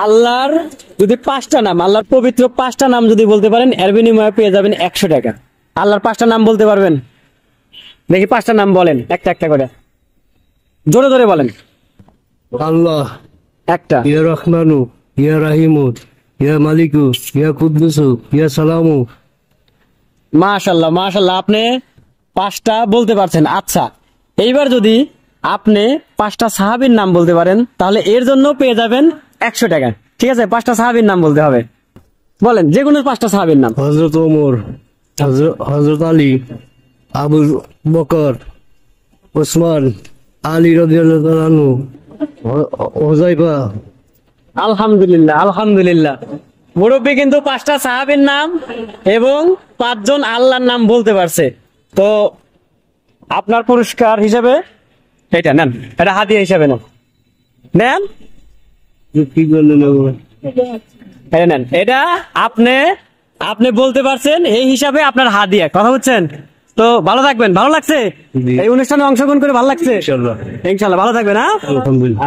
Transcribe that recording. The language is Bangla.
আল্লাহর যদি 5টা নাম, আল্লাহর পবিত্র 5টা নাম যদি বলতে পারেন, এর বিনিময়ে পেয়ে যাবেন 100 টাকা। আল্লাহর 5টা নাম বলতে পারবেন? দেখি 5টা নাম বলেন, একটা একটা করে জোরে জোরে বলেন। আল্লাহ একটা। ইয়া রহমানু ইয়া রাহিমু ইয়া মালিকু ইয়া কুদ্দুসু ইয়া সালামু। মাশাআল্লাহ মাশাআল্লাহ, আপনি 5টা বলতে পারছেন। আচ্ছা, এইবার যদি আপনি 5টা সাহাবীর নাম বলতে পারেন, তাহলে এর জন্য পেয়ে যাবেন 100 টাকা। ঠিক আছে, 5টা সাহাবীর নাম বলতে হবে। বলেন যে কোনো 5টা সাহাবীর নাম। হযরত ওমর, হযরত আলী, আবু বকর, ওসমান, আলী রাদিয়াল্লাহু তাআলা আনহু, হুযায়ফা। আলহামদুলিল্লাহ আলহামদুলিল্লাহ, মুরব্বী কিন্তু 5টা সাহাবীর নাম এবং 5 জন আল্লাহর নাম বলতে পারছে। তো আপনার পুরস্কার হিসেবে এটা নেন, এটা হাদিয়া হিসেবে নেন, নেন কি বললেন? এটা নেন। এটা আপনি বলতে পারছেন, এই হিসাবে আপনার হাদিয়া। কথা বুঝছেন? তো ভালো থাকবেন। ভালো লাগছে জি। এই অনুষ্ঠানে অংশগ্রহণ করে? ভালো লাগছে ইনশাআল্লাহ। ইনশাআল্লাহ ভালো থাকবেন। হ্যাঁ, আলহামদুলিল্লাহ।